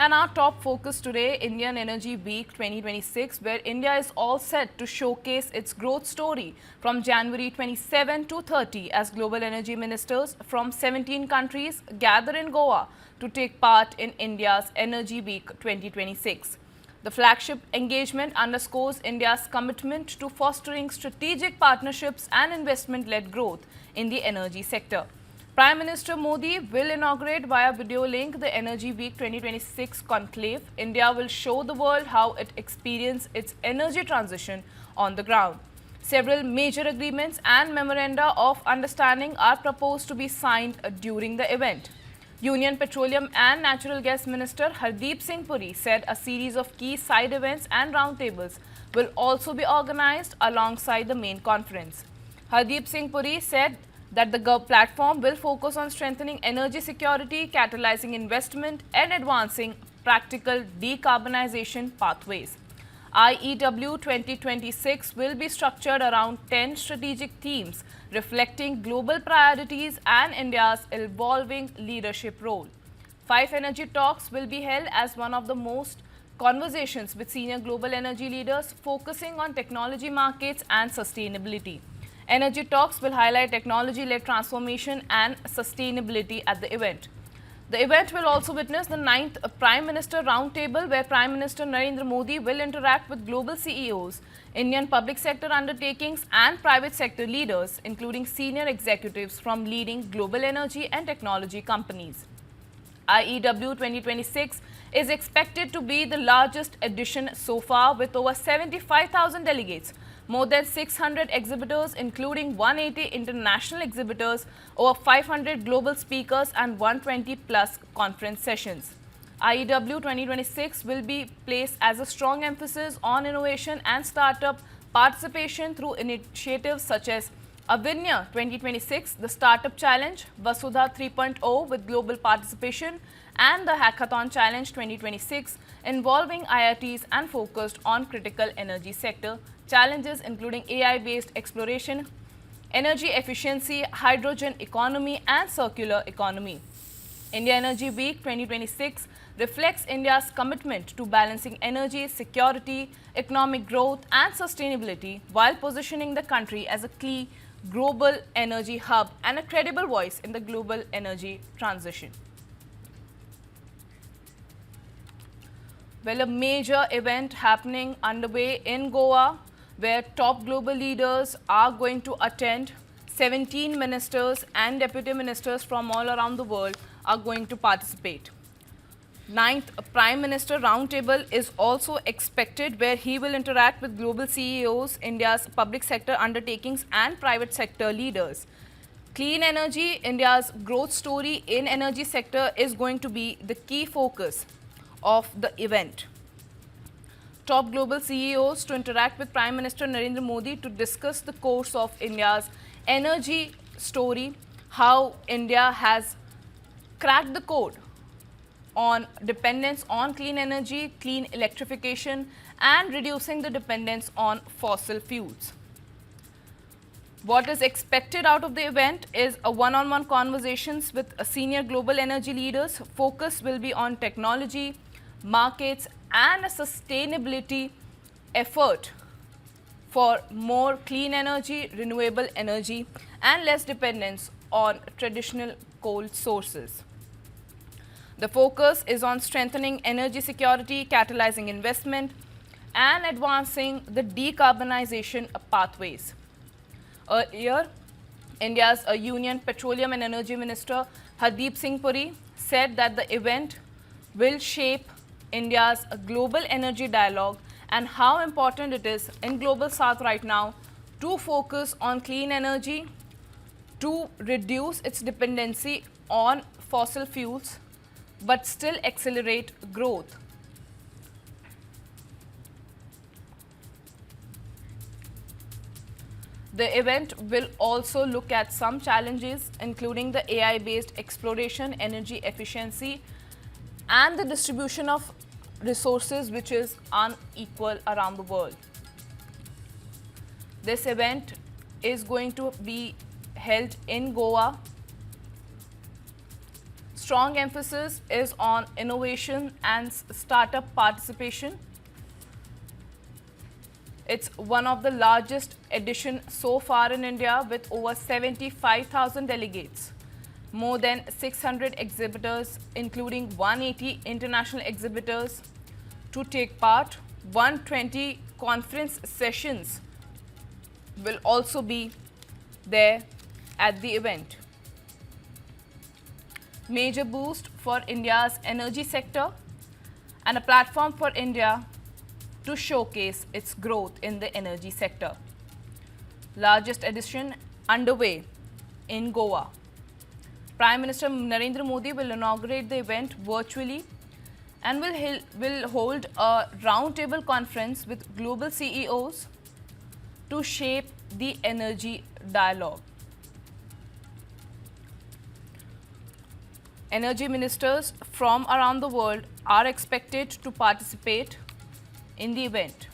And our top focus today, Indian Energy Week 2026, where India is all set to showcase its growth story from January 27 to 30 as global energy ministers from 17 countries gather in Goa to take part in India's Energy Week 2026. The flagship engagement underscores India's commitment to fostering strategic partnerships and investment-led growth in the energy sector. Prime Minister Modi will inaugurate via video link the Energy Week 2026 conclave. India will show the world how it experienced its energy transition on the ground. Several major agreements and memoranda of understanding are proposed to be signed during the event. Union Petroleum and Natural Gas Minister Hardeep Singh Puri said a series of key side events and roundtables will also be organized alongside the main conference. Hardeep Singh Puri said that the platform will focus on strengthening energy security, catalyzing investment, and advancing practical decarbonization pathways. IEW 2026 will be structured around 10 strategic themes reflecting global priorities and India's evolving leadership role. 5 energy talks will be held as one of the most conversations with senior global energy leaders focusing on technology markets and sustainability. Energy talks will highlight technology-led transformation and sustainability at the event. The event will also witness the 9th Prime Minister Roundtable, where Prime Minister Narendra Modi will interact with global CEOs, Indian public sector undertakings and private sector leaders, including senior executives from leading global energy and technology companies. IEW 2026 is expected to be the largest edition so far, with over 75,000 delegates, more than 600 exhibitors including 180 international exhibitors, over 500 global speakers and 120 plus conference sessions. IEW 2026 will be placed as a strong emphasis on innovation and startup participation through initiatives such as Avinya 2026, the Startup Challenge, Vasudha 3.0 with global participation, and the Hackathon Challenge 2026 involving IITs and focused on critical energy sector challenges including AI-based exploration, energy efficiency, hydrogen economy, and circular economy. India Energy Week 2026 reflects India's commitment to balancing energy, security, economic growth, and sustainability while positioning the country as a key global energy hub and a credible voice in the global energy transition. Well, a major event happening underway in Goa, where top global leaders are going to attend. 17 ministers and deputy ministers from all around the world are going to participate. 9th Prime Minister Roundtable is also expected, where he will interact with global CEOs, India's public sector undertakings and private sector leaders. Clean energy, India's growth story in energy sector is going to be the key focus of the event. Top global CEOs to interact with Prime Minister Narendra Modi to discuss the course of India's energy story, how India has cracked the code on dependence on clean energy, clean electrification, and reducing the dependence on fossil fuels. What is expected out of the event is a one-on-one conversations with senior global energy leaders. Focus will be on technology, markets, and a sustainability effort for more clean energy, renewable energy, and less dependence on traditional coal sources. The focus is on strengthening energy security, catalyzing investment, and advancing the decarbonization pathways. Earlier, India's Union Petroleum and Energy Minister Hardeep Singh Puri said that the event will shape India's global energy dialogue and how important it is in Global South right now to focus on clean energy, to reduce its dependency on fossil fuels, but still accelerate growth. The event will also look at some challenges, including the AI-based exploration, energy efficiency, and the distribution of resources, which is unequal around the world. This event is going to be held in Goa. strong emphasis is on innovation and startup participation. It's one of the largest edition so far in India with over 75,000 delegates, more than 600 exhibitors including 180 international exhibitors to take part. 120 conference sessions will also be there at the event. Major boost for India's energy sector and a platform for India to showcase its growth in the energy sector. Largest edition underway in Goa. Prime Minister Narendra Modi will inaugurate the event virtually and will hold a roundtable conference with global CEOs to shape the energy dialogue. Energy ministers from around the world are expected to participate in the event.